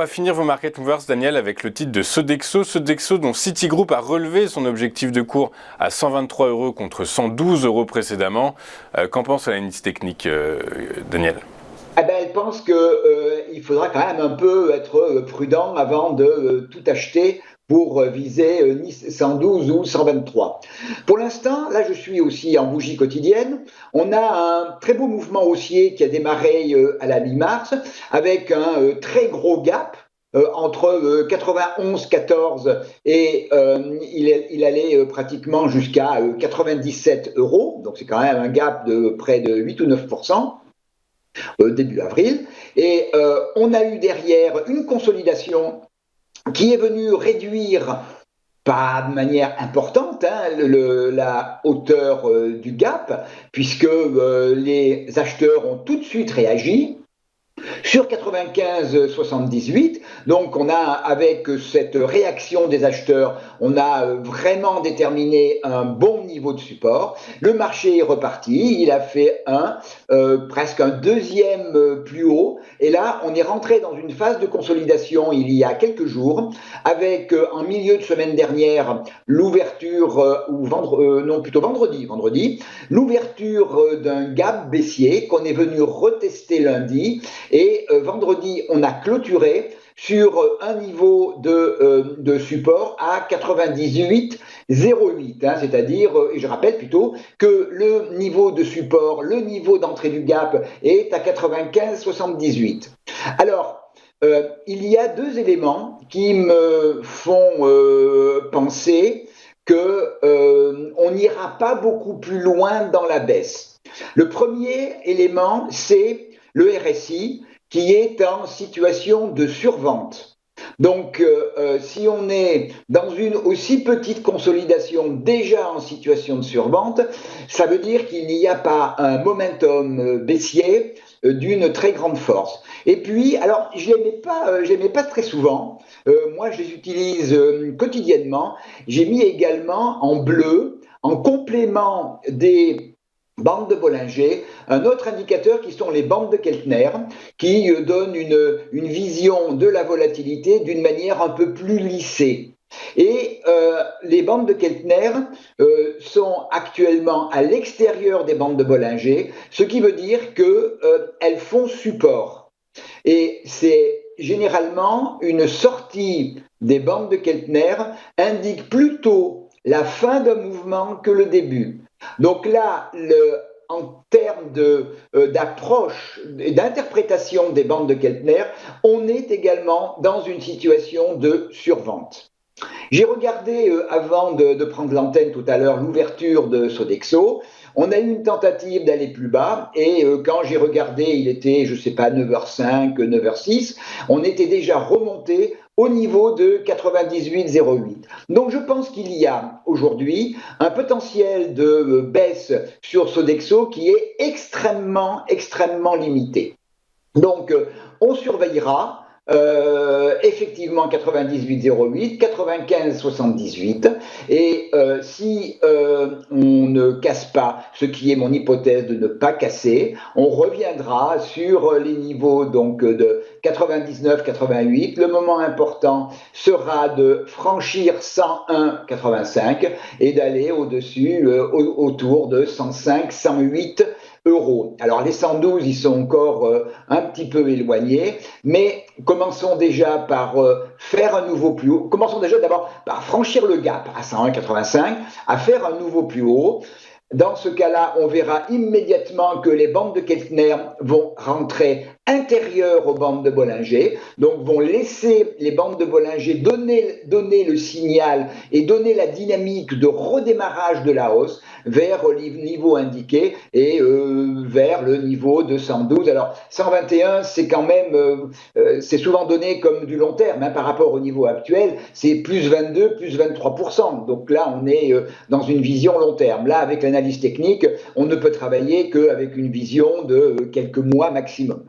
va finir vos Market Movers, Daniel, avec le titre de Sodexo. Sodexo dont Citigroup a relevé son objectif de cours à 123 € contre 112 € précédemment. Qu'en pense l'analyse technique, Daniel? Elle pense qu'il faudra quand même un peu être prudent avant de tout acheter pour viser ni 112 ou 123. Pour l'instant, là je suis aussi en bougie quotidienne, on a un très beau mouvement haussier qui a démarré à la mi-mars avec un très gros gap entre 91,14 et il allait pratiquement jusqu'à 97 €, donc c'est quand même un gap de près de 8 ou 9%. Début avril, et on a eu derrière une consolidation qui est venue réduire, pas de manière importante, la hauteur du gap, puisque les acheteurs ont tout de suite réagi sur 95,78. Donc on a, avec cette réaction des acheteurs, on a vraiment déterminé un bon niveau de support. Le marché est reparti, il a fait presque un deuxième plus haut, et là on est rentré dans une phase de consolidation il y a quelques jours, avec en milieu de semaine dernière l'ouverture, vendredi, l'ouverture d'un gap baissier qu'on est venu retester lundi. Et vendredi, on a clôturé sur un niveau de support à 98,08, c'est-à-dire, et je rappelle plutôt, que le niveau de support, le niveau d'entrée du gap est à 95,78. Alors, il y a deux éléments qui me font penser qu'on n'ira pas beaucoup plus loin dans la baisse. Le premier élément, c'est le RSI qui est en situation de survente. Donc, si on est dans une aussi petite consolidation déjà en situation de survente, ça veut dire qu'il n'y a pas un momentum baissier d'une très grande force. Et puis, alors, je n'aimais pas très souvent. Moi, je les utilise quotidiennement. J'ai mis également en bleu, en complément des bandes de Bollinger, un autre indicateur qui sont les bandes de Keltner, qui donnent une vision de la volatilité d'une manière un peu plus lissée. Et les bandes de Keltner sont actuellement à l'extérieur des bandes de Bollinger, ce qui veut dire qu'elles font support. Et c'est généralement une sortie des bandes de Keltner indique plutôt la fin d'un mouvement que le début. Donc là, en termes d'approche et d'interprétation des bandes de Keltner, on est également dans une situation de survente. J'ai regardé avant de prendre l'antenne tout à l'heure l'ouverture de Sodexo. On a eu une tentative d'aller plus bas et quand j'ai regardé, il était, je ne sais pas, 9h05, 9h06, on était déjà remonté au niveau de 98,08. Donc je pense qu'il y a aujourd'hui un potentiel de baisse sur Sodexo qui est extrêmement limité. Donc on surveillera. Effectivement 98,08, 95,78 et si on ne casse pas, ce qui est mon hypothèse de ne pas casser, on reviendra sur les niveaux donc de 99,88. Le moment important sera de franchir 101,85 et d'aller au-dessus autour de 105, 108 €. Alors les 112, ils sont encore un petit peu éloignés, mais commençons déjà par faire un nouveau plus haut. Commençons déjà d'abord par franchir le gap à 101,85, à faire un nouveau plus haut. Dans ce cas-là, on verra immédiatement que les bandes de Keltner vont rentrer intérieures aux bandes de Bollinger, donc vont laisser les bandes de Bollinger donner le signal et donner la dynamique de redémarrage de la hausse vers le niveau indiqué et vers le niveau de 112. Alors 121, c'est quand même, c'est souvent donné comme du long terme par rapport au niveau actuel, c'est plus 22, plus 23%. Donc là, on est dans une vision long terme. Là, avec l'analyse technique, on ne peut travailler qu'avec une vision de quelques mois maximum.